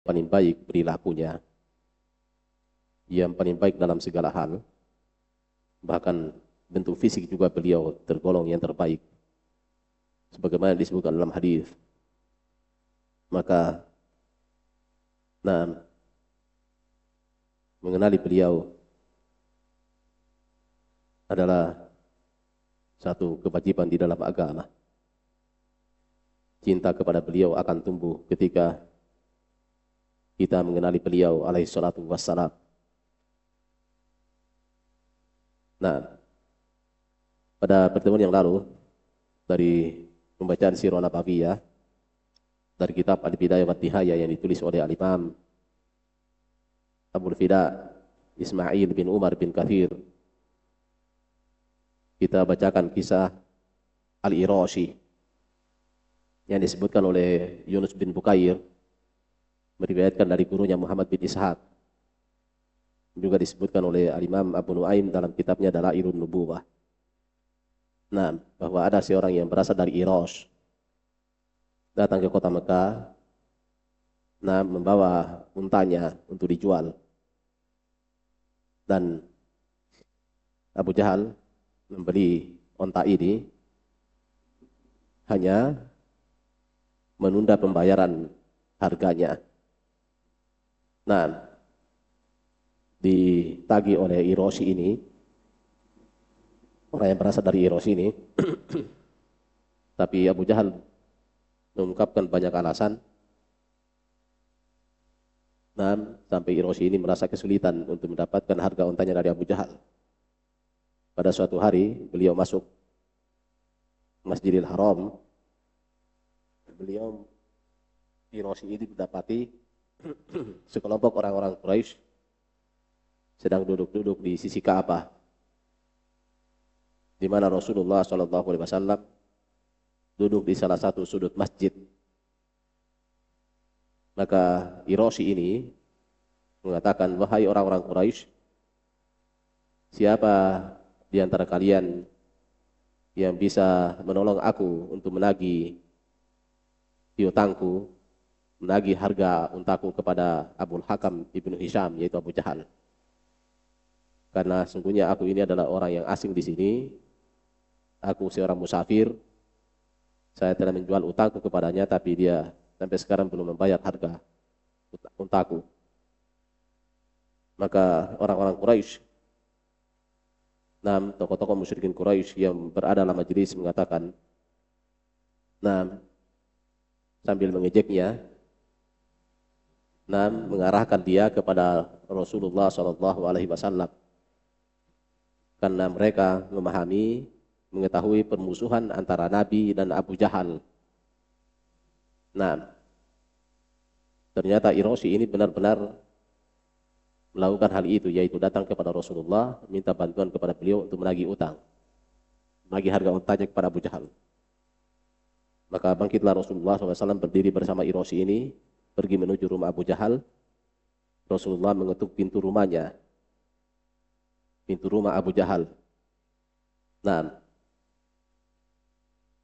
paling baik perilakunya, yang paling baik dalam segala hal, bahkan bentuk fisik juga beliau tergolong yang terbaik, sebagaimana disebutkan dalam hadis. Maka, mengenali beliau adalah satu kewajiban di dalam agama. Cinta kepada beliau akan tumbuh ketika kita mengenali beliau alaihi salatu wassalam. Pada pertemuan yang lalu dari pembacaan Sirah Nabawiyah dari kitab Al-Bidayah wa Nihayah yang ditulis oleh Al-Imam Abul Fida Ismail bin Umar bin Kathir, kita bacakan kisah Al-Irashi yang disebutkan oleh Yunus bin Bukair, meriwayatkan dari gurunya Muhammad bin Ishaq, juga disebutkan oleh Al-Imam Abu Nuaim dalam kitabnya Dalailun Nubuwah. Bahwa ada seorang yang berasal dari Irash, datang ke kota Mekah, membawa untanya untuk dijual. Dan Abu Jahal membeli unta ini hanya menunda pembayaran harganya. Ditagih oleh Irashi ini, orang yang berasal dari Irashi ini. Tapi Abu Jahal mengungkapkan banyak alasan, sampai Irashi ini merasa kesulitan untuk mendapatkan harga untanya dari Abu Jahal. Pada suatu hari beliau masuk Masjidil Haram. Beliau Irashi ini mendapati sekelompok orang-orang Quraisy sedang duduk-duduk di sisi Ka'bah, di mana Rasulullah SAW duduk di salah satu sudut masjid. Maka Irashi ini mengatakan, "Wahai orang-orang Quraisy, siapa di antara kalian yang bisa menolong aku untuk menagih piutangku, menagih harga untaku kepada Abul Hakam ibnu Hisham, yaitu Abu Jahal. Karena sungguhnya aku ini adalah orang yang asing di sini. Aku seorang musafir. Saya telah menjual utangku kepadanya, tapi dia sampai sekarang belum membayar harga untaku." Maka orang-orang Quraisy, tokoh-tokoh musyrikin Quraisy yang berada dalam majelis mengatakan, sambil mengejeknya, mengarahkan dia kepada Rasulullah SAW, karena mereka memahami, mengetahui permusuhan antara Nabi dan Abu Jahal. Ternyata Irashi ini benar-benar melakukan hal itu, yaitu datang kepada Rasulullah, minta bantuan kepada beliau untuk menagih utang, menagih harga untanya kepada Abu Jahal. Maka bangkitlah Rasulullah SAW berdiri bersama Irashi ini, pergi menuju rumah Abu Jahal. Rasulullah mengetuk pintu rumahnya, pintu rumah Abu Jahal.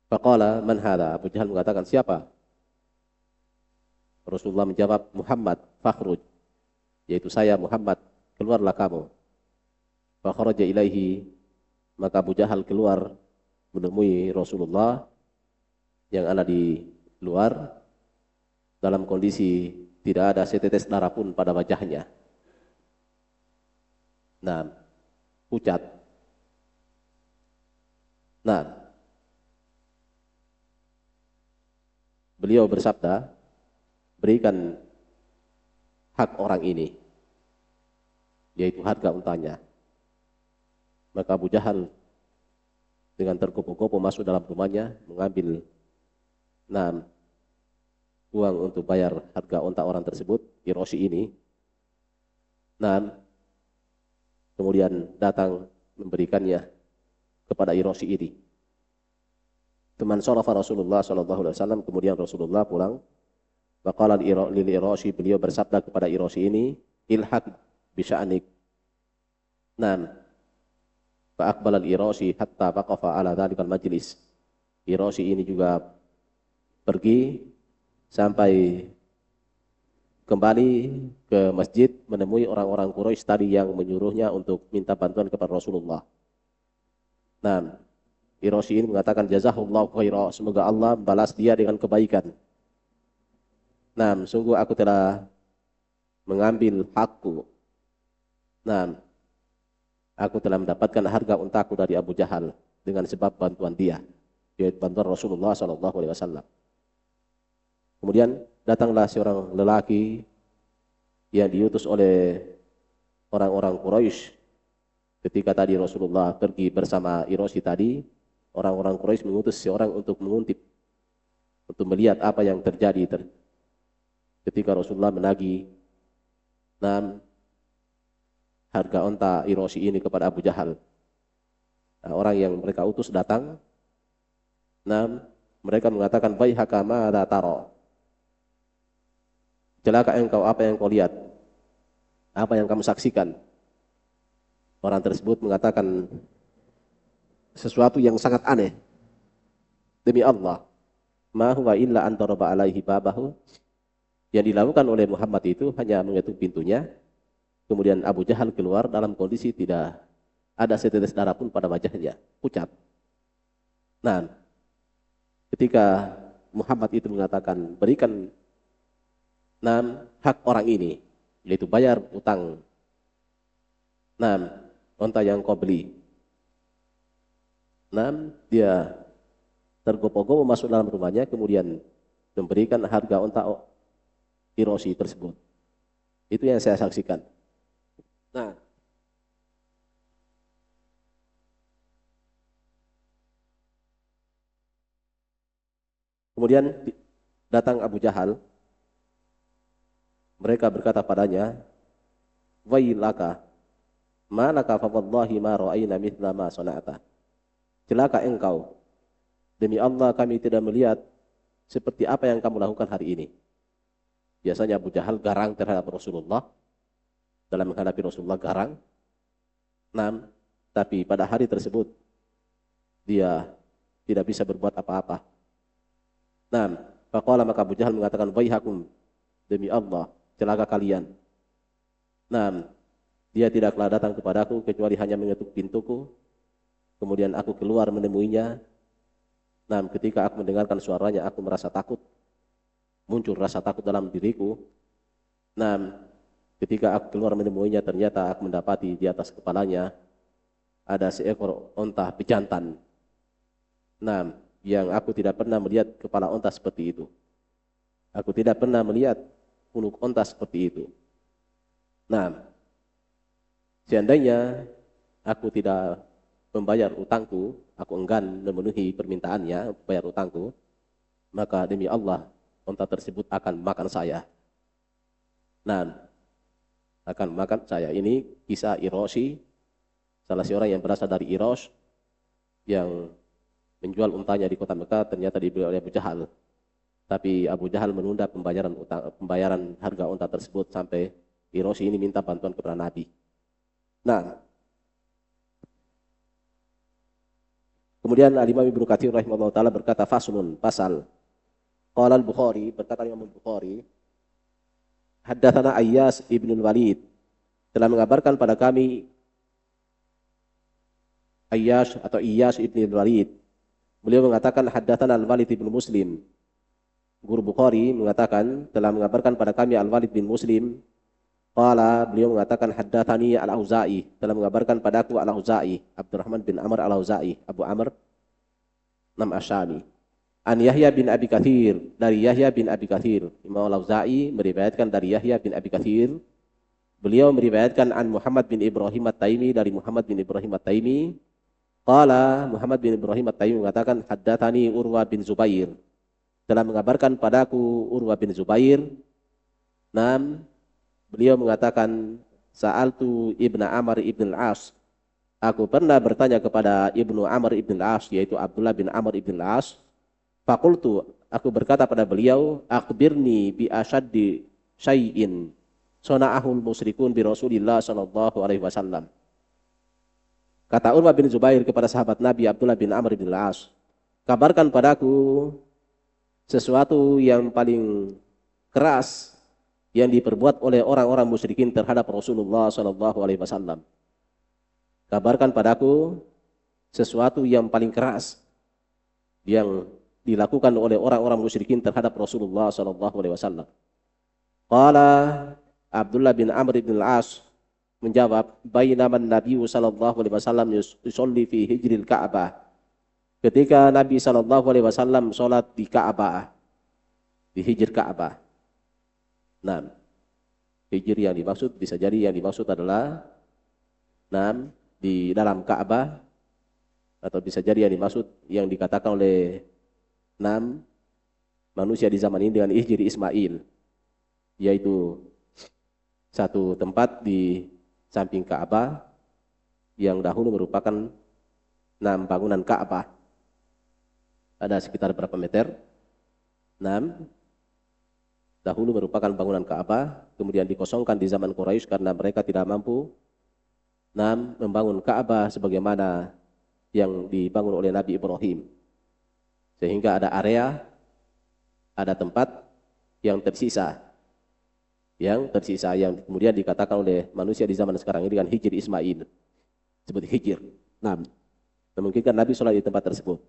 Faqala man hadha? Abu Jahal mengatakan, "Siapa?" Rasulullah menjawab, "Muhammad, fakhruj." Yaitu saya Muhammad, keluarlah kamu. Fakharaja ilaihi. Maka Abu Jahal keluar menemui Rasulullah yang ada di luar dalam kondisi tidak ada setetes darah pun pada wajahnya. Pucat. Beliau bersabda, "Berikan hak orang ini, yaitu harga untanya." Maka Abu Jahal dengan tergopoh-gopoh masuk dalam rumahnya, mengambil uang untuk bayar harga unta orang tersebut, Irashi ini. Kemudian datang memberikannya kepada Irashi ini. Teman sarafa Rasulullah SAW, kemudian Rasulullah pulang. Faqala lil Irashi, beliau bersabda kepada Irashi ini, "Ilhaq bisya'nik." Fa aqbala al-Irashi hatta waqafa ala dhalikal majlis. Irashi ini juga pergi sampai kembali ke masjid menemui orang-orang Quraisy tadi yang menyuruhnya untuk minta bantuan kepada Rasulullah. Nah, Hiroshi ini mengatakan jazahullahu khaira, semoga Allah balas dia dengan kebaikan. Nah, sungguh aku telah mengambil hakku. Nah, aku telah mendapatkan harga untaku dari Abu Jahal dengan sebab bantuan dia, yaitu bantuan Rasulullah SAW. Kemudian datanglah seorang lelaki yang diutus oleh orang-orang Quraisy. Ketika tadi Rasulullah pergi bersama Hiroshi tadi, orang-orang Quraisy mengutus seorang untuk menguntip, untuk melihat apa yang terjadi ketika Rasulullah menagih harga unta Hiroshi ini kepada Abu Jahal. Nah, orang yang mereka utus datang, mereka mengatakan baihaka ma la tara. Celaka engkau, apa yang kau lihat? Apa yang kamu saksikan? Orang tersebut mengatakan sesuatu yang sangat aneh. Demi Allah, ma huwa illa an daraba alaihi babahu. Yang dilakukan oleh Muhammad itu hanya mengetuk pintunya. Kemudian Abu Jahal keluar dalam kondisi tidak ada setetes darah pun pada wajahnya, pucat. Nah, ketika Muhammad itu mengatakan berikan hak orang ini, yaitu bayar utang unta yang kau beli. Dia tergopoh-gopoh masuk dalam rumahnya, kemudian memberikan harga unta Hiroshi tersebut. Itu yang saya saksikan. Nah, kemudian datang Abu Jahal. Mereka berkata padanya, wailaka, malaka fa wallahi ma ra'ayna mithla ma sana'ta. Celaka engkau, demi Allah kami tidak melihat seperti apa yang kamu lakukan hari ini. Biasanya Abu Jahal garang terhadap Rasulullah, dalam menghadapi Rasulullah garang. Tapi pada hari tersebut dia tidak bisa berbuat apa-apa. Faqala, maka Abu Jahal mengatakan, waihakum, demi Allah, celaka kalian. Dia tidaklah datang kepadaku kecuali hanya mengetuk pintuku. Kemudian aku keluar menemuinya. Ketika aku mendengarkan suaranya, aku merasa takut. Muncul rasa takut dalam diriku. Ketika aku keluar menemuinya, ternyata aku mendapati di atas kepalanya ada seekor onta pejantan. Yang aku tidak pernah melihat kepala onta seperti itu. Aku tidak pernah melihat punuk onta seperti itu. Seandainya aku tidak membayar utangku, aku enggan memenuhi permintaannya bayar utangku, maka demi Allah onta tersebut akan makan saya. Akan makan saya. Ini kisah Hiroshi, salah seorang yang berasal dari Irosh, yang menjual untanya di kota Mekah, ternyata dibeli oleh Abu Jahal. Tapi Abu Jahal menunda pembayaran harga unta tersebut sampai Hiroshi ini minta bantuan kepada Nabi. Kemudian Al-Imam Ibnu Katsir rahimahullah ta'ala berkata, faslun, pasal. Qala al-Bukhari, berkata Imam Bukhari, haddatsana Ayyas ibn al-Walid, telah mengabarkan pada kami Iyas ibn al-Walid. Beliau mengatakan haddatsana al-Walid ibn Muslim. Guru Bukhari mengatakan telah mengabarkan pada kami Al-Walid bin Muslim. Qala, beliau mengatakan haddatsani Al-Auza'i, telah mengabarkan padaku Al-Auza'i, Abdurrahman bin Amr Al-Auza'i, Abu Amr Asyami. An Yahya bin Abi Katsir, dari Yahya bin Abi Katsir. Imam Al-Auza'i meriwayatkan dari Yahya bin Abi Katsir. Beliau meriwayatkan an Muhammad bin Ibrahim At-Taimi, dari Muhammad bin Ibrahim At-Taimi. Qala, Muhammad bin Ibrahim At-Taimi mengatakan haddatsani Urwa bin Zubair, telah mengabarkan padaku Urwa bin Zubair. Beliau mengatakan sa'altu Ibnu Amr ibn al-As, aku pernah bertanya kepada Ibnu Amr ibn al-As, yaitu Abdullah bin Amr ibn al-As. Faqultu, aku berkata pada beliau, akhbirni bi asyaddi syai'in sana'ahul musyrikun bi Rasulillah sallallahu alaihi wasallam. Kata Urwa bin Zubair kepada sahabat Nabi Abdullah bin Amr bin al-As, kabarkan padaku sesuatu yang paling keras yang diperbuat oleh orang-orang musyrikin terhadap Rasulullah sallallahu alaihi wasallam. Kabarkan padaku sesuatu yang paling keras yang dilakukan oleh orang-orang musyrikin terhadap Rasulullah sallallahu alaihi wasallam. Qala Abdullah bin Amr bin Al-As menjawab, bainaman Nabi sallallahu alaihi wasallam yusolli fi hijril Ka'bah. Ketika Nabi sallallahu alaihi wasallam salat di Ka'bah, di hijr Ka'bah. Nah, hijr yang dimaksud bisa jadi yang dimaksud adalah di dalam Ka'bah, atau bisa jadi yang dimaksud yang dikatakan oleh manusia di zaman ini dengan hijr Ismail, yaitu satu tempat di samping Ka'bah yang dahulu merupakan bangunan Ka'bah. Ada sekitar berapa meter? Dahulu merupakan bangunan Ka'bah, kemudian dikosongkan di zaman Quraisy karena mereka tidak mampu membangun Ka'bah sebagaimana yang dibangun oleh Nabi Ibrahim. Sehingga ada area, ada tempat yang tersisa yang kemudian dikatakan oleh manusia di zaman sekarang ini dengan hijr Ismail, disebut hijr. Memungkinkan Nabi sholat di tempat tersebut.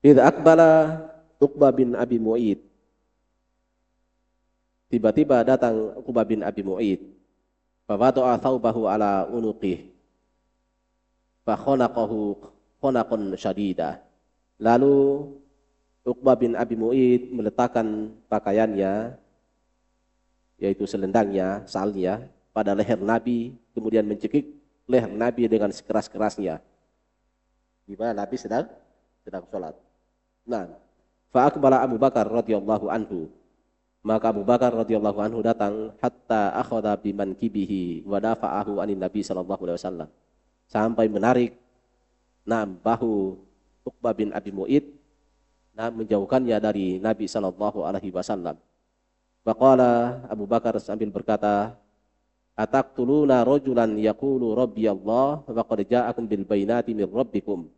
Idza aqbala Uqbah bin Abi Mu'id, tiba-tiba datang Uqbah bin Abi Mu'id, fa wada'a thawbahu ala unuqih, fa khanaqahu khanaqan syadida. Lalu Uqbah bin Abi Mu'id meletakkan pakaiannya, yaitu selendangnya, salnya, pada leher Nabi, kemudian mencekik leher Nabi dengan sekeras-kerasnya. Di mana Nabi sedang sholat. Fa aqbala Abu Bakar radhiyallahu anhu. Maka Abu Bakar radhiyallahu anhu datang hatta akhadha bimankibihi wa dafa'ahu anin Nabi sallallahu alaihi wasallam. Sampai menarik bahu Uqbah bin Abi Mu'id, menjauhkannya dari Nabi sallallahu alaihi wasallam. Faqala Abu Bakar sambil berkata, ataqtuluna rajulan yaqulu rabbi Allah wa qad ja'akum bil bayyinati min rabbikum.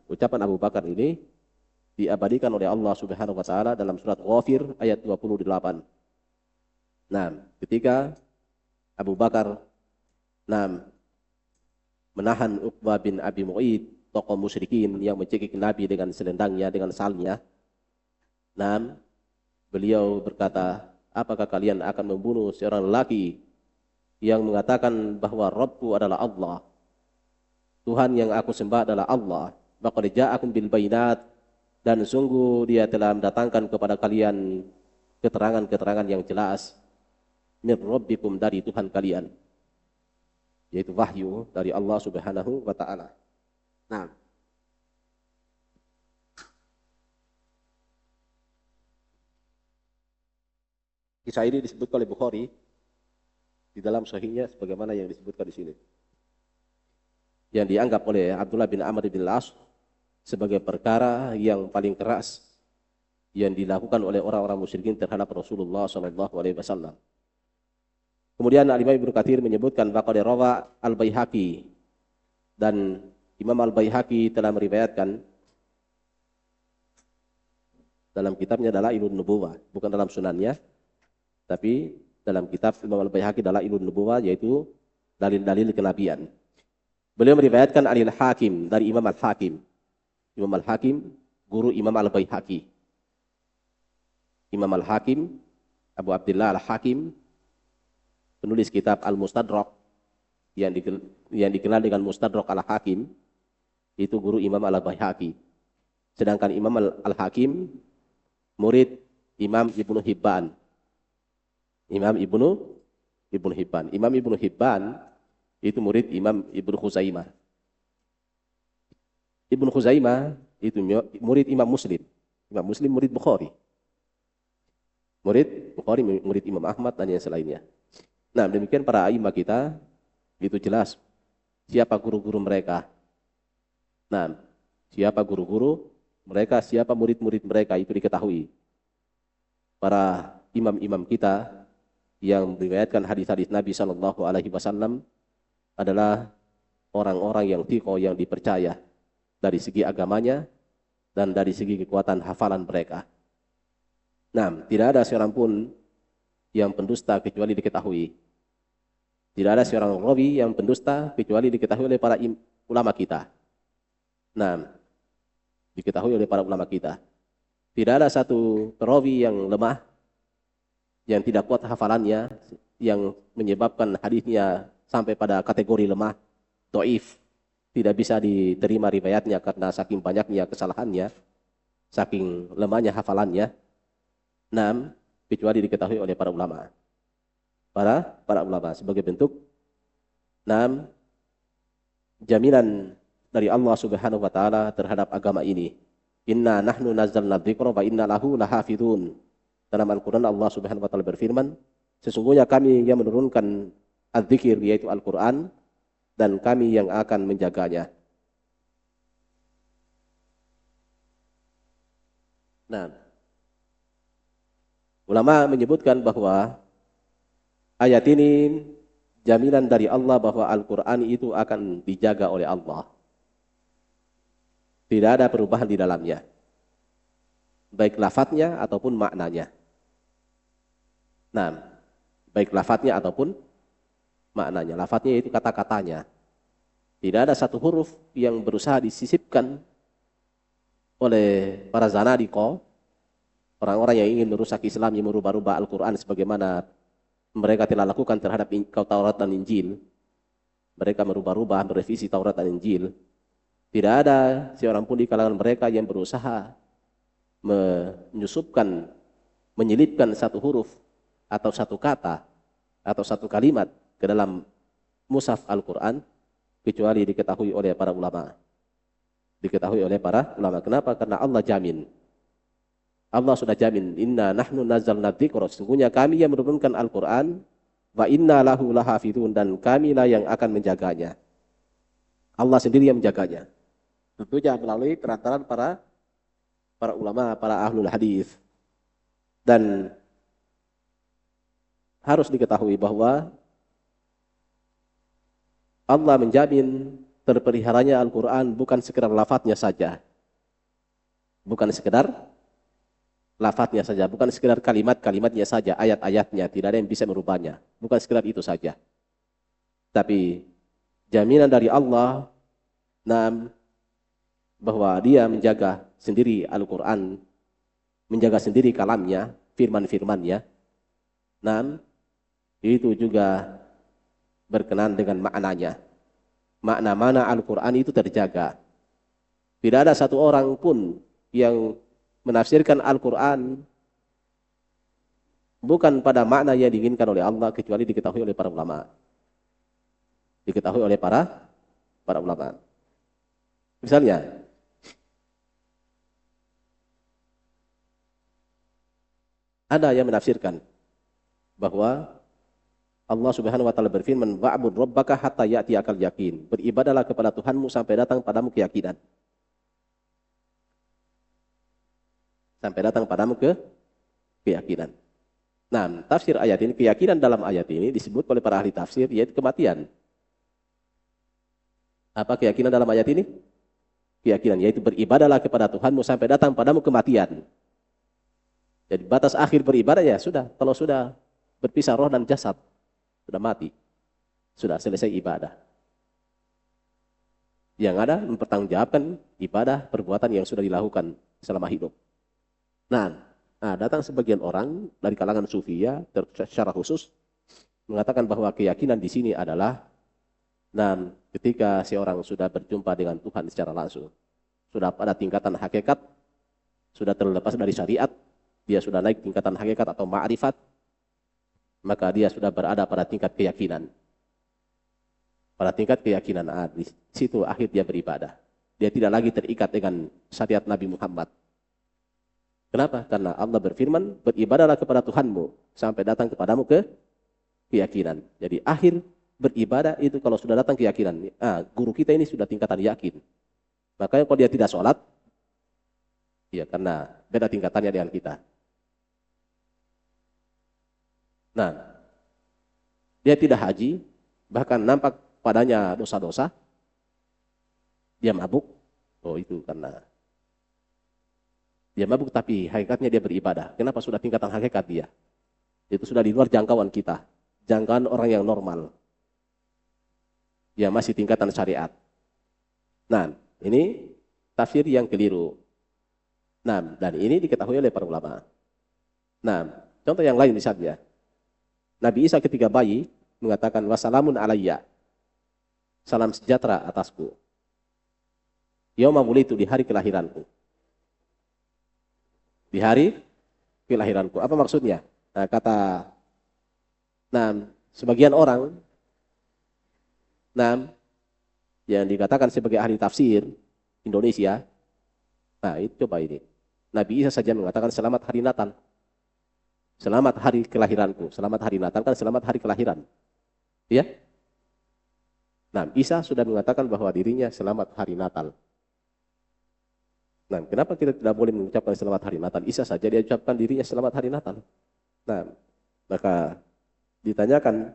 Ucapan Abu Bakar ini diabadikan oleh Allah Subhanahu wa taala dalam surat Ghafir ayat 28. Ketika Abu Bakar menahan Uqbah bin Abi Mu'id, tokoh musyrikin yang mencekik Nabi dengan selendangnya, dengan salnya, beliau berkata, apakah kalian akan membunuh seorang lelaki yang mengatakan bahwa Rabbku adalah Allah, Tuhan yang aku sembah adalah Allah, maka ja'akum bil bayyinat, dan sungguh dia telah mendatangkan kepada kalian keterangan-keterangan yang jelas min rabbikum, dari Tuhan kalian, yaitu wahyu dari Allah Subhanahu wa taala. Kisah ini disebutkan oleh Bukhari di dalam sahihnya sebagaimana yang disebutkan di sini, yang dianggap oleh Abdullah bin Amr bin Al-As sebagai perkara yang paling keras yang dilakukan oleh orang-orang musyrikin terhadap Rasulullah SAW. Kemudian Al-Imam Ibnu Katsir menyebutkan bahwa rawa Al-Baihaqi, dan Imam Al-Baihaqi telah meriwayatkan dalam kitabnya Dalailun Nubuwah, bukan dalam sunannya, tapi dalam kitab Imam Al-Baihaqi Dalailun Nubuwah, yaitu dalil-dalil kenabian. Beliau meriwayatkan Anil Hakim, dari Imam Al-Hakim. Imam Al-Hakim, guru Imam Al-Baihaqi. Imam Al-Hakim, Abu Abdullah Al-Hakim, penulis kitab Al-Mustadrak, yang dikenal dengan Mustadrak Al-Hakim, itu guru Imam Al-Baihaqi. Sedangkan Imam Al-Hakim, murid Imam Ibnu Hibban. Imam Ibnu Hibban. Imam Ibnu Hibban itu murid Imam Ibnu Khuzaimah. Ibnu Khuzaimah itu murid Imam Muslim. Imam Muslim murid Bukhari. Murid Bukhari, murid Imam Ahmad dan yang selainnya. Demikian para a'imah kita, itu jelas siapa guru-guru mereka. Siapa guru-guru mereka, siapa murid-murid mereka, itu diketahui. Para imam-imam kita yang meriwayatkan hadis-hadis Nabi sallallahu alaihi wasallam adalah orang-orang yang thiqah, yang dipercaya dari segi agamanya dan dari segi kekuatan hafalan mereka. Nah, tidak ada seorang pun yang pendusta kecuali diketahui. Tidak ada seorang rawi yang pendusta kecuali diketahui oleh para ulama kita. Nah, diketahui oleh para ulama kita. Tidak ada satu perawi yang lemah, yang tidak kuat hafalannya, yang menyebabkan hadisnya sampai pada kategori lemah, dhaif, tidak bisa diterima riwayatnya karena saking banyaknya kesalahannya, saking lemahnya hafalannya. Nah, kecuali diketahui oleh para ulama. Para ulama sebagai bentuk jaminan dari Allah Subhanahu wa taala terhadap agama ini. Inna nahnu nazzalna dzikra wa inna lahu lahafizun. Dalam Al-Qur'an Allah Subhanahu wa taala berfirman, sesungguhnya kami yang menurunkan az-zikir yaitu Al-Qur'an dan kami yang akan menjaganya. Nah, ulama menyebutkan bahwa ayat ini jaminan dari Allah bahwa Al-Qur'an itu akan dijaga oleh Allah. Tidak ada perubahan di dalamnya, baik lafadznya ataupun maknanya. Nah, baik lafadznya ataupun maknanya. Lafadznya itu kata-katanya. Tidak ada satu huruf yang berusaha disisipkan oleh para zanadiqah, orang-orang yang ingin merusak Islam, yang merubah-rubah Al-Quran sebagaimana mereka telah lakukan terhadap Taurat dan Injil. Mereka merubah-rubah, merevisi Taurat dan Injil. Tidak ada seorang pun di kalangan mereka yang berusaha menyusupkan, menyelipkan satu huruf atau satu kata atau satu kalimat ke dalam mushaf Al-Quran kecuali diketahui oleh para ulama. Diketahui oleh para ulama. Kenapa? Karena Allah jamin. Allah sudah jamin. Inna nahnu nazzalna dzikra. Sesungguhnya kami yang menurunkan Al-Quran. Wa inna lahu lahafizun. Dan kamilah yang akan menjaganya. Allah sendiri yang menjaganya. Tentunya melalui perantaran para ulama, para ahlul hadis. Dan harus diketahui bahwa Allah menjamin terpeliharanya Al-Quran bukan sekedar lafadznya saja. Bukan sekedar lafadznya saja. Bukan sekedar kalimat-kalimatnya saja. Ayat-ayatnya. Tidak ada yang bisa merubahnya. Bukan sekedar itu saja. Tapi jaminan dari Allah bahwa dia menjaga sendiri Al-Quran, menjaga sendiri kalamnya, firman-firmannya. Itu juga berkenaan dengan maknanya. Makna-makna Al-Quran itu terjaga. Tidak ada satu orang pun yang menafsirkan Al-Quran bukan pada makna yang diinginkan oleh Allah kecuali diketahui oleh para ulama. Diketahui oleh para ulama. Misalnya, ada yang menafsirkan bahwa Allah Subhanahu wa taala berfirman, "Wa'bud rabbaka hatta ya'tiyakal yaqin." Beribadahlah kepada Tuhanmu sampai datang padamu keyakinan. Sampai datang padamu keyakinan. Nah, tafsir ayat ini, keyakinan dalam ayat ini disebut oleh para ahli tafsir yaitu kematian. Apa keyakinan dalam ayat ini? Keyakinan yaitu beribadahlah kepada Tuhanmu sampai datang padamu kematian. Jadi batas akhir beribadah ya sudah, kalau sudah berpisah roh dan jasad, sudah mati, sudah selesai ibadah. Yang ada mempertanggungjawabkan ibadah perbuatan yang sudah dilakukan selama hidup. Nah, datang sebagian orang dari kalangan Sufiyah secara khusus mengatakan bahwa keyakinan di sini adalah ketika seorang sudah berjumpa dengan Tuhan secara langsung, sudah pada tingkatan hakikat, sudah terlepas dari syariat, dia sudah naik tingkatan hakikat atau ma'rifat, maka dia sudah berada pada tingkat keyakinan. Pada tingkat keyakinan, di situ akhir dia beribadah. Dia tidak lagi terikat dengan syariat Nabi Muhammad. Kenapa? Karena Allah berfirman, beribadahlah kepada Tuhanmu sampai datang kepadamu keyakinan. Jadi akhir beribadah itu kalau sudah datang keyakinan. Guru kita ini sudah tingkatan yakin. Makanya kalau dia tidak sholat, ya karena beda tingkatannya dengan kita. Nah, dia tidak haji, bahkan nampak padanya dosa-dosa, dia mabuk. Oh itu karena Dia mabuk tapi hakikatnya dia beribadah. Kenapa? Sudah tingkatan hakikat dia. Itu sudah di luar jangkauan kita. Jangkauan orang yang normal. Dia masih tingkatan syariat. Nah, ini tafsir yang keliru. Nah, dan ini diketahui oleh para ulama. Nah, contoh yang lain misalnya. Nabi Isa ketika bayi mengatakan wassalamun alayya. Salam sejahtera atasku. Yauma wulitu, di hari kelahiranku. Di hari kelahiranku. Apa maksudnya? Sebagian orang yang dikatakan sebagai ahli tafsir Indonesia, itu coba ini. Nabi Isa saja mengatakan selamat hari Natal. Selamat hari kelahiranku. Selamat hari Natal kan selamat hari kelahiran. Ya? Isa sudah mengatakan bahwa dirinya selamat hari Natal. Kenapa kita tidak boleh mengucapkan selamat hari Natal? Isa saja dia ucapkan dirinya selamat hari Natal. Maka ditanyakan,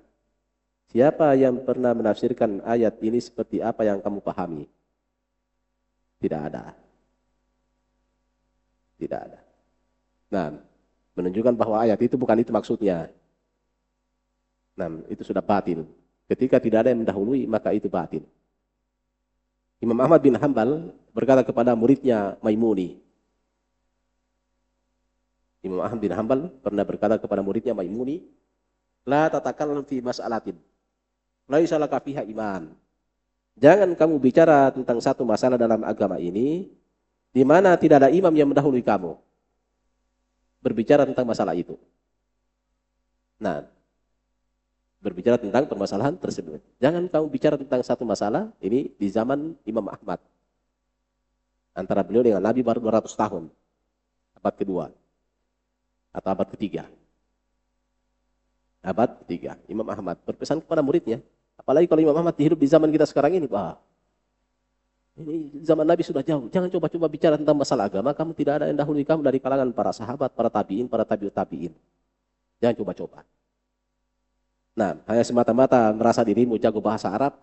siapa yang pernah menafsirkan ayat ini seperti apa yang kamu pahami? Tidak ada. Tidak ada. Menunjukkan bahwa ayat itu bukan itu maksudnya. Itu sudah batil. Ketika tidak ada yang mendahului, maka itu batil. Imam Ahmad bin Hanbal berkata kepada muridnya Maimuni. Imam Ahmad bin Hanbal pernah berkata kepada muridnya Maimuni, la tatakallam fi mas'alatin laisa laka fiha iman. Jangan kamu bicara tentang satu masalah dalam agama ini di mana tidak ada imam yang mendahului kamu berbicara tentang masalah itu. Berbicara tentang permasalahan tersebut. Jangan kamu bicara tentang satu masalah ini di zaman Imam Ahmad. Antara beliau dengan Nabi baru 200 tahun. Abad kedua. Atau abad ketiga. Abad ketiga. Imam Ahmad berpesan kepada muridnya. Apalagi kalau Imam Ahmad hidup di zaman kita sekarang ini. Ini zaman Nabi sudah jauh. Jangan coba-coba bicara tentang masalah agama. Kamu tidak ada yang dahului kamu dari kalangan para sahabat, para tabi'in, para tabi'ut tabi'in. Jangan coba-coba. Hanya semata-mata merasa dirimu jago bahasa Arab.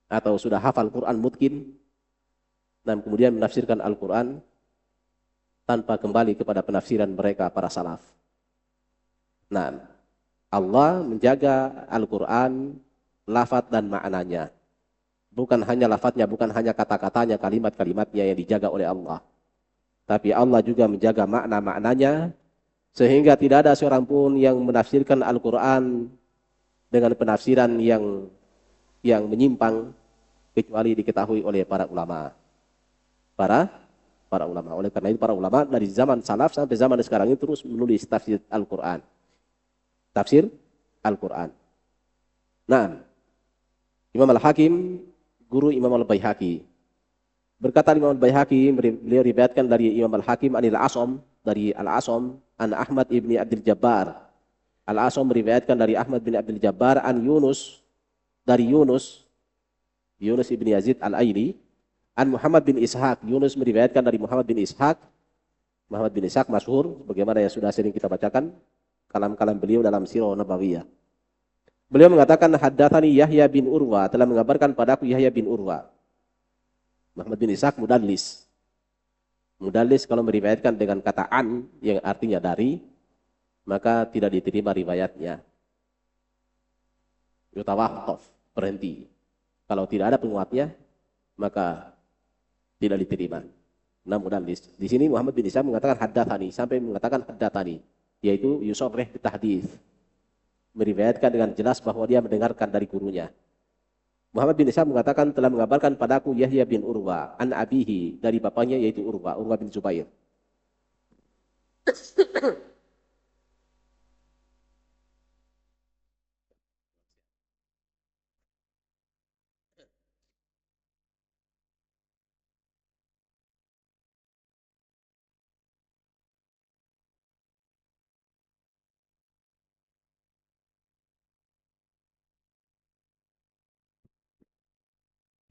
Atau sudah hafal Quran mungkin. Kemudian menafsirkan Al-Quran tanpa kembali kepada penafsiran mereka para salaf. Allah menjaga Al-Quran, lafaz dan maknanya. Bukan hanya lafaznya, bukan hanya kata-katanya, kalimat-kalimatnya yang dijaga oleh Allah. Tapi Allah juga menjaga makna-maknanya, sehingga tidak ada seorang pun yang menafsirkan Al-Quran dengan penafsiran yang menyimpang, kecuali diketahui oleh para ulama. Para ulama. Oleh karena itu para ulama dari zaman salaf sampai zaman sekarang ini terus menulis tafsir Al-Quran. Tafsir Al-Quran. Imam Al-Hakim, guru Imam Al-Baihaqi. Berkata Imam Al-Baihaqi, beliau riwayatkan dari Imam Al-Hakim anil Asam, dari Al-Asam an Ahmad ibni Abdul Jabbar. Al-Asam meriwayatkan dari Ahmad bin Abdul Jabbar an Yunus, dari Yunus ibni Yazid Al-Aili, an Muhammad bin Ishaq. Yunus meriwayatkan dari Muhammad bin Ishaq. Muhammad bin Ishaq masyhur, bagaimana yang sudah sering kita bacakan kalam-kalam beliau dalam Sirah Nabawiyah. Beliau mengatakan haddatsani Yahya bin Urwa, telah mengabarkan padaku Yahya bin Urwa. Muhammad bin Ishaq mudallis. Mudallis kalau meriwayatkan dengan kata an yang artinya dari, maka tidak diterima riwayatnya. Yutawaqqaf, berhenti. Kalau tidak ada penguatnya, maka tidak diterima. Mudallis. Di sini Muhammad bin Ishaq mengatakan haddatsani, sampai mengatakan haddatsani, yaitu yusarrih bitahdzits. Meriwayatkan dengan jelas bahwa dia mendengarkan dari gurunya. Muhammad bin Ishaq mengatakan telah mengabarkan padaku Yahya bin Urwa an abihi, dari bapaknya yaitu Urwa bin Zubair.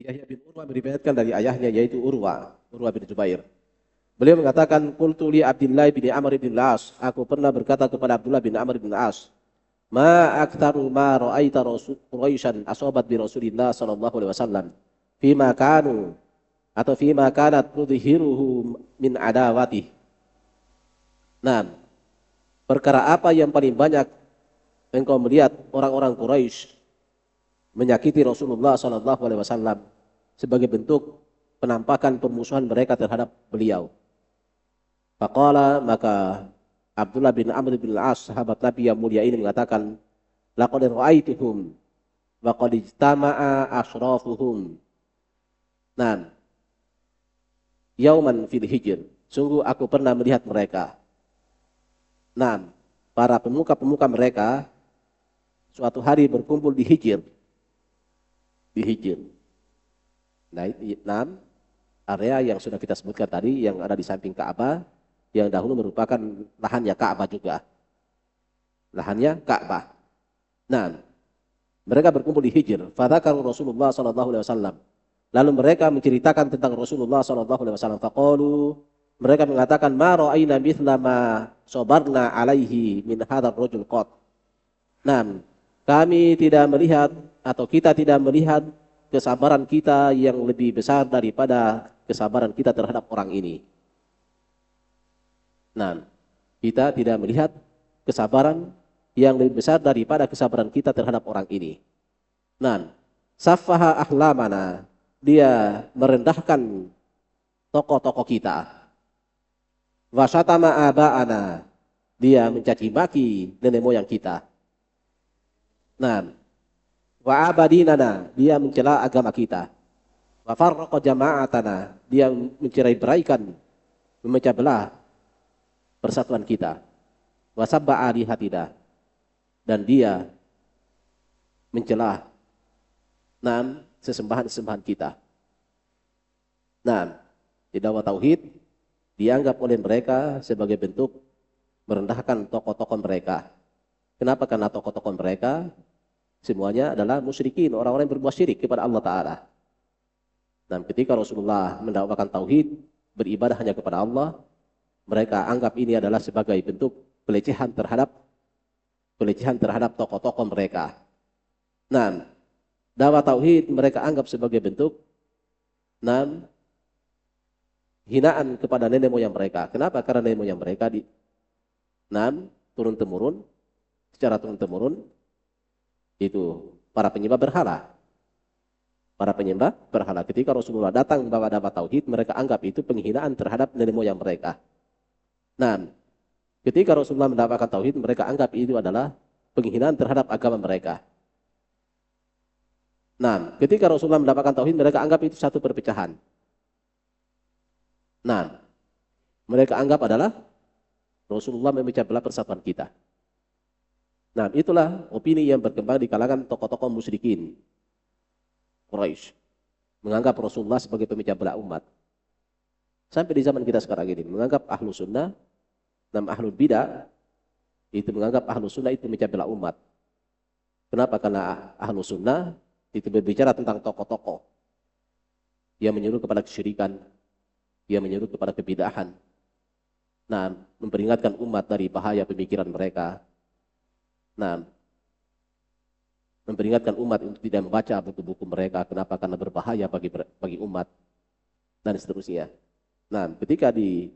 Yahya bin Urwa meriwayatkan dari ayahnya yaitu Urwa bin Zubair. Beliau mengatakan, qultu li Abdullah bin Amr bin Al-As, aku pernah berkata kepada Abdullah bin Amr bin Al-As, ma aktsaru ma ra'aita Quraisyan asabat bi Rasulillah sallallahu alaihi wasallam fima kanu atau fima kanat tudhiruhu min adawati. Nah, perkara apa yang paling banyak engkau melihat orang-orang Quraisy menyakiti Rasulullah sallallahu alaihi wasallam sebagai bentuk penampakan permusuhan mereka terhadap beliau. Faqala, maka Abdullah bin Amr bin Al-As, sahabat Nabi yang mulia ini mengatakan, laqad ra'aituhum wa qad ijtama'a ashrafuhum. Nah, yauman fil hijr, sungguh aku pernah melihat mereka. Nah, para pemuka-pemuka mereka suatu hari berkumpul di Hijr. Di Hijr. Nah, area yang sudah kita sebutkan tadi yang ada di samping Ka'bah, yang dahulu merupakan lahannya Ka'bah juga. Lahannya Ka'bah. Nah, mereka berkumpul di Hijr. Fadzakaru Rasulullah sallallahu alaihi wasallam. Lalu mereka menceritakan tentang Rasulullah sallallahu alaihi wasallam. Faqalu, mereka mengatakan, ma ra'ayna mithla ma sabarna alaihi min hadzal rajul qat. Nah, kami tidak melihat atau kita tidak melihat kesabaran kita yang lebih besar daripada kesabaran kita terhadap orang ini. Nah, kita tidak melihat kesabaran yang lebih besar daripada kesabaran kita terhadap orang ini. Nah, saffaha ahlamana, dia merendahkan tokoh-tokoh kita. Wasyatama aba'ana, dia mencaci maki nenek moyang kita. Nah, wa abadinana, dia mencela agama kita. Wa farraqa jama'atana, dia mencerai-beraikan, memecah belah persatuan kita. Wa sabba alihatina, dan dia mencela sesembahan-sesembahan kita. Nah, di dakwah tauhid dianggap oleh mereka sebagai bentuk merendahkan tokoh-tokoh mereka. Kenapa? Karena tokoh-tokoh mereka semuanya adalah musyrikin, orang-orang yang berbuat syirik kepada Allah Ta'ala. Dan ketika Rasulullah mendakwakan tauhid, beribadah hanya kepada Allah, mereka anggap ini adalah sebagai bentuk pelecehan terhadap tokoh-tokoh mereka. Nah, dakwah tauhid mereka anggap sebagai bentuk hinaan kepada nenek moyang mereka. Kenapa? Karena nenek moyang mereka secara turun-temurun itu para penyembah berhala. Para penyembah berhala. Ketika Rasulullah datang membawa dakwah tauhid, mereka anggap itu penghinaan terhadap nenek moyang mereka. Nah, ketika Rasulullah mendakwakan tauhid, mereka anggap itu adalah penghinaan terhadap agama mereka. Nah, ketika Rasulullah mendakwakan tauhid, mereka anggap itu satu perpecahan. Nah, mereka anggap adalah Rasulullah memecah belah persatuan kita. Nah, itulah opini yang berkembang di kalangan tokoh-tokoh musyrikin Quraisy, menganggap Rasulullah sebagai pemecah belah umat. Sampai di zaman kita sekarang ini, menganggap ahlu sunnah dan ahlu bidah itu menganggap ahlu sunnah itu pemecah belah umat. Kenapa? Karena ahlu sunnah itu berbicara tentang tokoh-tokoh yang menyuruh kepada kesyirikan, yang menyuruh kepada kebidahan. Nah, memperingatkan umat dari bahaya pemikiran mereka. Nah, memperingatkan umat untuk tidak membaca buku-buku mereka. Kenapa? Karena berbahaya bagi umat dan seterusnya. Nah, ketika dilakukan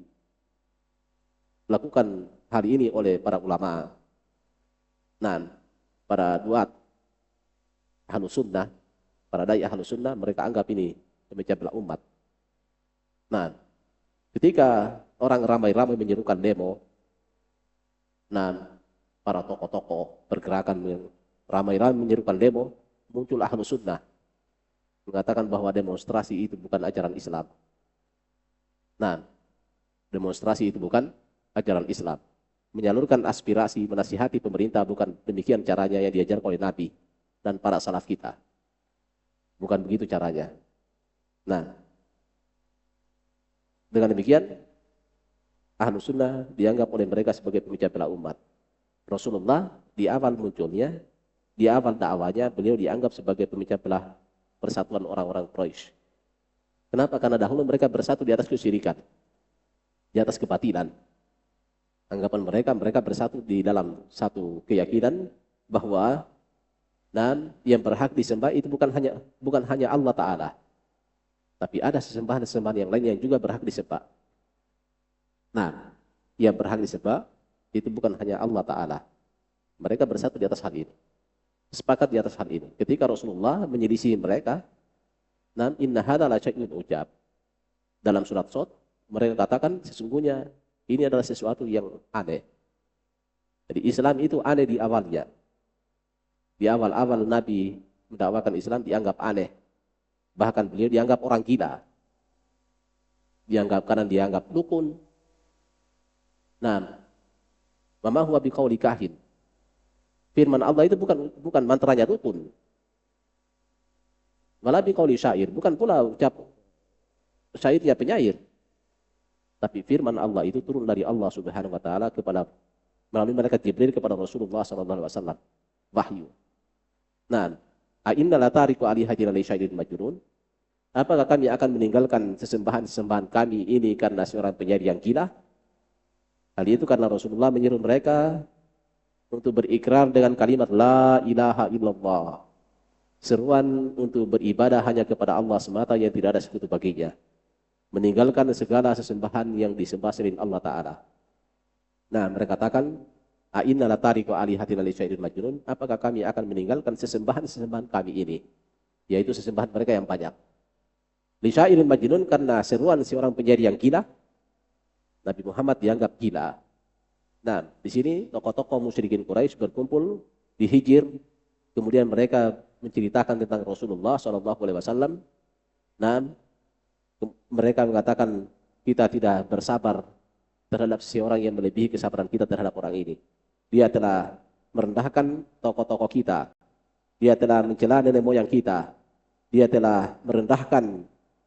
hal ini oleh para ulama, nah, para duat ahlus sunnah, para dai ahlus sunnah, mereka anggap ini memecah belah umat. Nah, ketika orang ramai-ramai menyerukan demo, nah, para tokoh-tokoh pergerakan yang ramai-ramai menyerukan demo, muncul ahlus sunnah mengatakan bahwa demonstrasi itu bukan ajaran Islam. Nah, demonstrasi itu bukan ajaran Islam. Menyalurkan aspirasi, menasihati pemerintah bukan demikian caranya yang diajarkan oleh Nabi dan para salaf kita. Bukan begitu caranya. Nah, dengan demikian, ahlus sunnah dianggap oleh mereka sebagai pemecah belah umat. Rasulullah di awal munculnya, di awal dakwahnya, beliau dianggap sebagai pemecah belah persatuan orang-orang Quraisy. Kenapa? Karena dahulu mereka bersatu di atas kesyirikan, di atas kebatilan. Anggapan mereka bersatu di dalam satu keyakinan bahwa dan yang berhak disembah itu bukan hanya Allah Ta'ala. Tapi ada sesembahan-sesembahan yang lain yang juga berhak disembah. Nah, yang berhak disembah itu bukan hanya Allah Ta'ala. Mereka bersatu di atas hal ini. Sepakat di atas hal ini. Ketika Rasulullah menyelisih mereka, nam inna hadza la syai'un ujab. Dalam surat Shad, mereka katakan sesungguhnya ini adalah sesuatu yang aneh. Jadi Islam itu aneh di awalnya. Di awal-awal Nabi mendakwakan Islam dianggap aneh. Bahkan beliau dianggap orang gila. Karena dianggap dukun. Nah, mama huwa biqauli kahin. Firman Allah itu bukan mantranya dukun. Wala biqauli syair, bukan pula ucap syairnya penyair. Tapi firman Allah itu turun dari Allah Subhanahu wa taala melalui malaikat Jibril kepada Rasulullah sallallahu alaihi wasallam. Wahyu. Nah, a inna la tariku alihatina li syairin majnun. Apakah kami akan meninggalkan sesembahan-sesembahan kami ini karena seorang penyair yang gila? Hal itu karena Rasulullah menyuruh mereka untuk berikrar dengan kalimat la ilaha illallah. Seruan untuk beribadah hanya kepada Allah semata yang tidak ada sekutu baginya. Meninggalkan segala sesembahan yang disembah selain Allah Ta'ala. Nah, mereka katakan, a inna la tariku alihatina li syairin majnun. Apakah kami akan meninggalkan sesembahan-sesembahan kami ini? Yaitu sesembahan mereka yang banyak. Li syairin majnun karena seruan seorang penyair yang gila. Nabi Muhammad dianggap gila. Nah, di sini tokoh-tokoh musyrikin Quraisy berkumpul di Hijr. Kemudian mereka menceritakan tentang Rasulullah SAW. Nah, mereka mengatakan kita tidak bersabar terhadap seorang yang melebihi kesabaran kita terhadap orang ini. Dia telah merendahkan tokoh-tokoh kita. Dia telah mencela nenek moyang kita. Dia telah merendahkan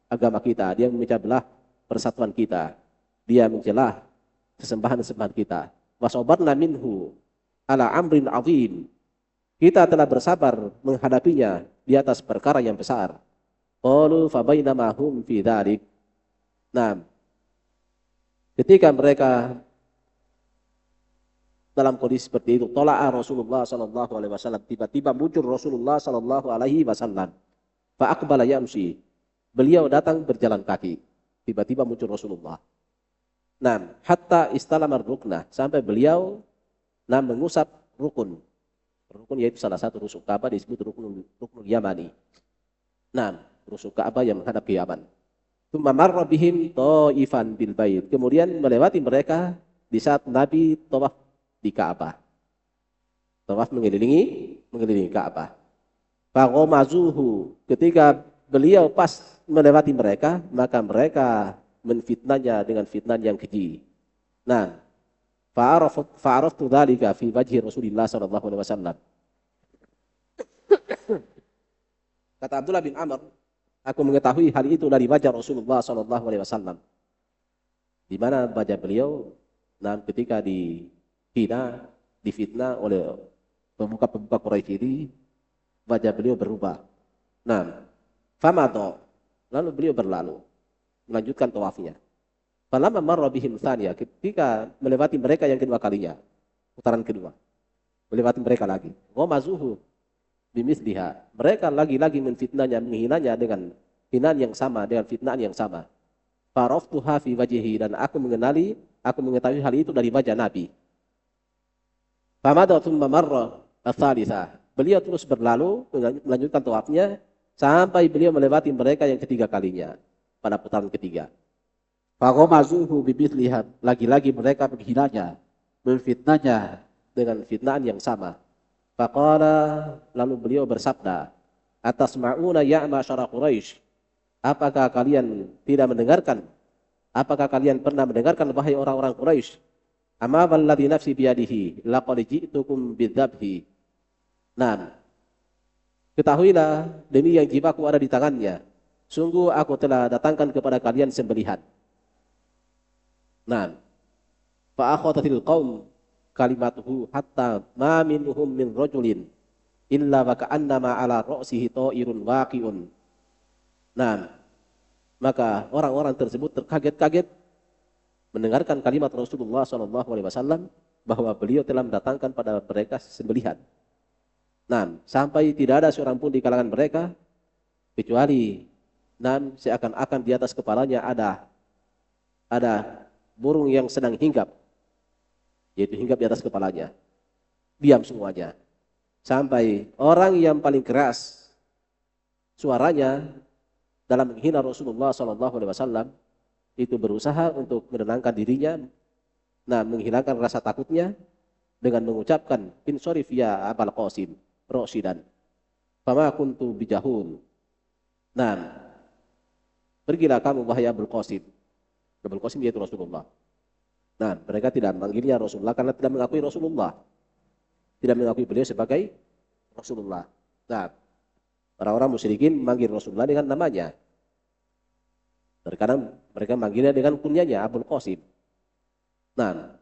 agama kita. Dia memecah belah persatuan kita. Dia mencela sesembahan-sesembahan kita. Wasobarna minhu ala amrin azim. Kita telah bersabar menghadapinya di atas perkara yang besar. Qalu fa bainama hum fi dzalik. Nah, ketika mereka dalam kondisi seperti itu, tola'a Rasulullah sallallahu alaihi wasallam, tiba-tiba muncul Rasulullah sallallahu alaihi wasallam. Fa aqbala yamshi. Beliau datang berjalan kaki. Tiba-tiba muncul Rasulullah. Nah, hatta istalamar ruknah, sampai beliau mengusap rukun. Rukun yaitu salah satu rusuk Ka'bah disebut rukun Yamani. Nah, rusuk Ka'bah yang menghadap ke Yaman. Tsumma marra bihim ta'ifan bil bait. Kemudian melewati mereka di saat Nabi tawaf di Ka'bah. Tawaf mengelilingi Ka'bah. Faqamazuhu, ketika beliau pas melewati mereka, maka mereka menfitnahnya dengan fitnah yang keji. Nah, fa'araftu dzalika fi wajhi Rasulillah sallallahu alaihi wasallam. Kata Abdullah bin Amr, aku mengetahui hal itu dari wajah Rasulullah sallallahu alaihi wasallam. Di mana wajah beliau ketika difitnah oleh pemuka-pemuka Quraisy ini, wajah beliau berubah. Nah, famato, lalu beliau berlalu melanjutkan tawafnya. Falamma marra bihim tsaniya, ketika melewati mereka yang kedua kalinya, putaran kedua. Melewati mereka lagi. Ghamazuhu bimithliha. Mereka lagi-lagi menfitnahnya, menghinanya dengan hinaan yang sama, dengan fitnaan yang sama. Faraftuha fi wajhihi, dan aku mengetahui hal itu dari wajah Nabi. Famada thumma marra ats-tsalitsah. Beliau terus berlalu melanjutkan tawafnya sampai beliau melewati mereka yang ketiga kalinya. Pada putaran ketiga. Faqamazuhu bimithliha, lagi-lagi mereka menghinanya, menfitnahnya dengan fitnaan yang sama. Faqala, lalu beliau bersabda, atasma'una ya ma'syara Quraisy, apakah kalian tidak mendengarkan? Apakah kalian pernah mendengarkan wahai orang-orang Quraisy? Ama walladzi nafsi biyadihi laqad ji'tukum bidzabhi. Nah, ketahuilah demi yang jiwaku ada di tangannya, sungguh aku telah datangkan kepada kalian sembelihan. Nah, fa akhadhatil qaum kalimatuhu hatta ma minhum min rajulin illa wa ka'annama ala ra'sihi ta'irun waqi'un. Nah, maka orang-orang tersebut terkaget-kaget mendengarkan kalimat Rasulullah SAW bahwa beliau telah mendatangkan pada mereka sembelihan. Nah, sampai tidak ada seorang pun di kalangan mereka kecuali dan seakan-akan di atas kepalanya ada burung yang sedang hinggap, yaitu hinggap di atas kepalanya. Diam semuanya. Sampai orang yang paling keras suaranya dalam menghina Rasulullah SAW itu berusaha untuk menenangkan dirinya, menghilangkan rasa takutnya dengan mengucapkan insorif ya Abul Qasim Roshidan fama kuntu bijahul. Pergilah kamu wahai Abul Qasim. Abul Qasim yaitu Rasulullah. Mereka tidak memanggilnya Rasulullah karena tidak mengakui Rasulullah, tidak mengakui beliau sebagai Rasulullah. Orang-orang musyrikin memanggil Rasulullah dengan namanya. Terkadang mereka memanggilnya dengan kunyanya Abul Qasim.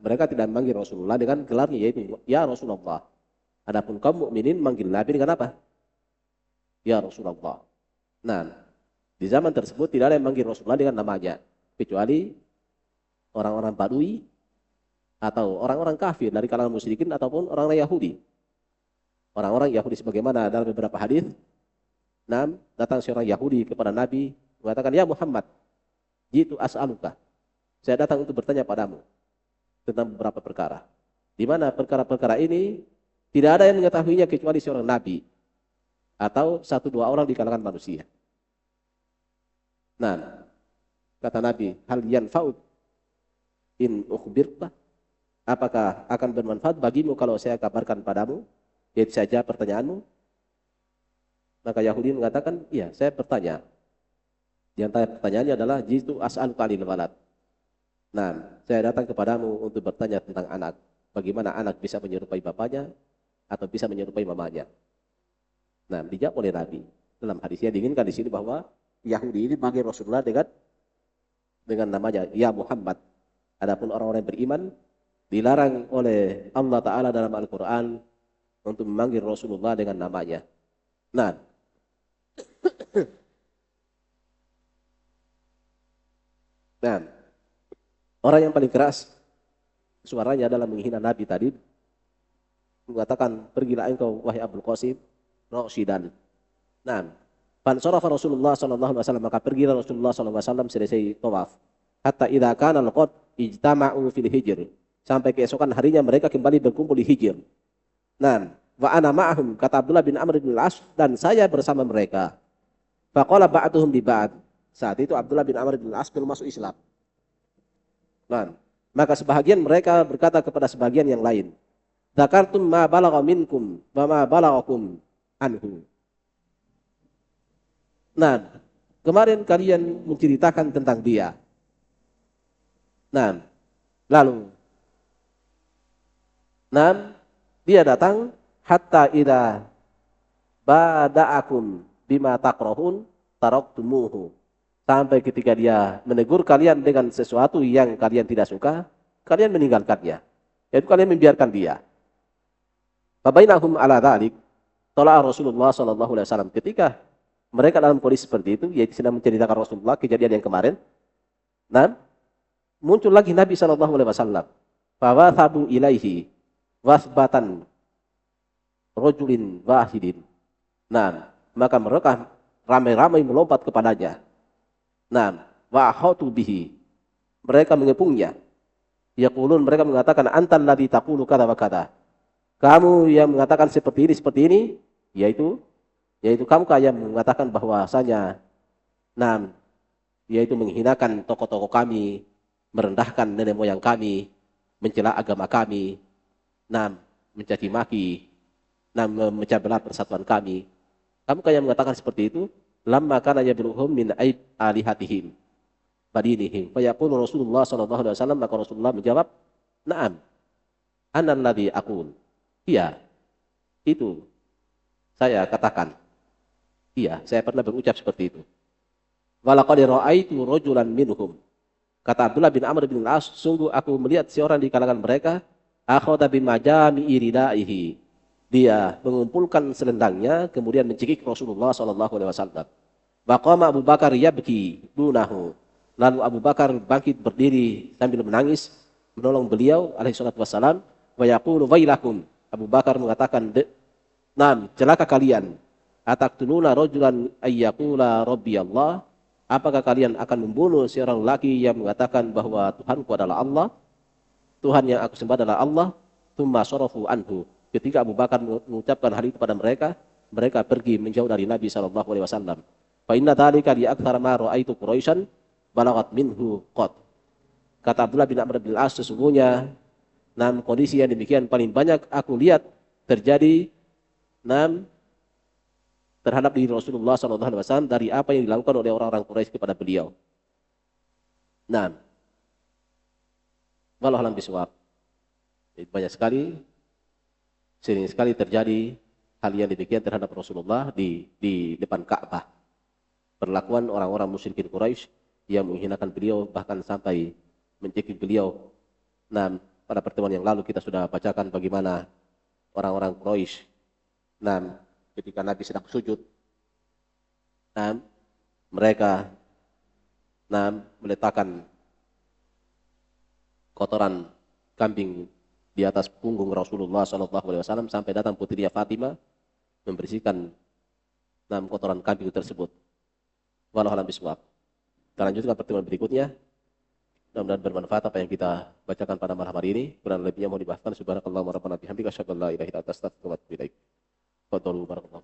Mereka tidak memanggil Rasulullah dengan gelarnya yaitu ya Rasulullah. Adapun kaum mukminin manggil Nabi dengan apa? Ya Rasulullah. Di zaman tersebut tidak ada yang memanggil Rasulullah dengan namanya kecuali orang-orang Badui atau orang-orang kafir dari kalangan musyrikin ataupun orang-orang Yahudi. Orang-orang Yahudi sebagaimana dalam beberapa hadis, datang seorang Yahudi kepada Nabi mengatakan, "Ya Muhammad, jitu as'aluka." Saya datang untuk bertanya padamu tentang beberapa perkara. Di mana perkara-perkara ini tidak ada yang mengetahuinya kecuali seorang nabi atau 1-2 orang di kalangan manusia. Kata Nabi, "Hal yanfa'u in ukhbirta?" Apakah akan bermanfaat bagimu kalau saya kabarkan padamu? Itu saja pertanyaanmu. Maka Yahudi mengatakan, "Iya, saya bertanya." Di antara pertanyaannya adalah jitu as'aluka lil walad. Saya datang kepadamu untuk bertanya tentang anak. Bagaimana anak bisa menyerupai bapaknya atau bisa menyerupai mamanya? Dijawab oleh Nabi. Dalam hadisnya diinginkan di sini bahwa Yahudi ini memanggil Rasulullah dengan namanya ya Muhammad. Adapun orang-orang yang beriman dilarang oleh Allah Ta'ala dalam Al-Quran untuk memanggil Rasulullah dengan namanya. Orang yang paling keras suaranya adalah menghina Nabi tadi, mengatakan, "Pergilah engkau wahai Abul Qasim Roshidan." Fansarafa Rasulullah SAW, maka pergilah Rasulullah SAW selesai tawaf. Hatta idza kana al-qad ijtama'u fil hijr, sampai keesokan harinya mereka kembali berkumpul di Hijr. Wa ana ma'ahum, kata Abdullah bin Amr bin Al-As, dan saya bersama mereka. Faqala ba'duhum bi ba'd, saat itu Abdullah bin Amr bin Al-As belum masuk Islam. Maka sebahagian mereka berkata kepada sebagian yang lain, "Dzakartum ma balagha minkum wa ma balaghakum anhu." Kemarin kalian menceritakan tentang dia. Lalu dia datang hatta idza bada'akum bima takrahun taraktumuhu. Sampai ketika dia menegur kalian dengan sesuatu yang kalian tidak suka, kalian meninggalkannya. Yaitu kalian membiarkan dia. Fabainahum ala dzalik, tala Rasulullah sallallahu alaihi wasallam. Ketika mereka dalam kondisi seperti itu, yaitu sedang menceritakan Rasulullah kejadian yang kemarin, muncul lagi Nabi sallallahu alaihi wasallam. Fawathabu ilaihi wasbatan rajulin wahidin. Maka mereka ramai-ramai melompat kepadanya. Wa ahatu bihi, mereka mengepungnya. Yaqulun, mereka mengatakan, "Antal ladzi taqulu kadza wa kadza." Kamu yang mengatakan seperti ini, yaitu kamu yang mengatakan bahwasanya yaitu menghinakan tokoh-tokoh kami, merendahkan nenek moyang kami, mencela agama kami, mencaci maki, memecah belah persatuan kami. Kamu yang mengatakan seperti itu, lamma kana yabluhum min aib alihatihim badinihim. Fa yaqulu Rasulullah sallallahu alaihi wasallam, maka Rasulullah menjawab, "Na'am, ana alladzi aqul." Iya, itu saya katakan. Iya, saya pernah berucap seperti itu. Walaqad ra'aitu rajulan minhum. Kata Abdullah bin Amr bin Al-As, sungguh aku melihat seorang di kalangan mereka, akhadha bimajami iridaihi. Dia mengumpulkan selendangnya kemudian mencekik Rasulullah sallallahu alaihi wasallam. Wa qama Abu Bakar yabki dunahu. Lalu Abu Bakar bangkit berdiri sambil menangis menolong beliau alaihi salatu wasallam. Wa yaqulu wailakum. Abu Bakar mengatakan, celaka kalian. Ataqtuluna rajulan ayyaqula rabbi Allah. Apakah kalian akan membunuh seorang laki yang mengatakan bahwa Tuhanku adalah Allah, Tuhan yang aku sembah adalah Allah, tsumma sarafu anhu. Ketika Abu Bakar mengucapkan hal itu pada mereka, mereka pergi menjauh dari Nabi sallallahu alaihi wasallam. Fa inna dzalika li aktsara ma ra'aitu Quraisyan balagat minhu qad. Kata Abdullah bin Amr bin Al-As, sesungguhnya kondisi yang demikian paling banyak aku lihat terjadi terhadap diri Rasulullah SAW dari apa yang dilakukan oleh orang-orang Quraisy kepada beliau. Wallahu a'lam bishawab. Banyak sekali, sering sekali terjadi hal yang demikian terhadap Rasulullah di depan Ka'bah. Perlakuan orang-orang musyrikin Quraisy yang menghinakan beliau, bahkan sampai mencekik beliau. Pada pertemuan yang lalu kita sudah bacakan bagaimana orang-orang Quraisy ketika Nabi sedang sujud, mereka meletakkan kotoran kambing di atas punggung Rasulullah SAW sampai datang putrinya Fatimah membersihkan kotoran kambing tersebut. Wallahu a'lam bishawab. Kita lanjutkan pertemuan berikutnya. Mudah-mudahan bermanfaat apa yang kita bacakan pada malam hari ini. Kurang lebihnya mohon dimaafkan. Subhanakallahumma rabbana bihamdika asyhadu an la ilaha illa anta astaghfiruka wa atubu ilaik. Fadhlu barakallahu.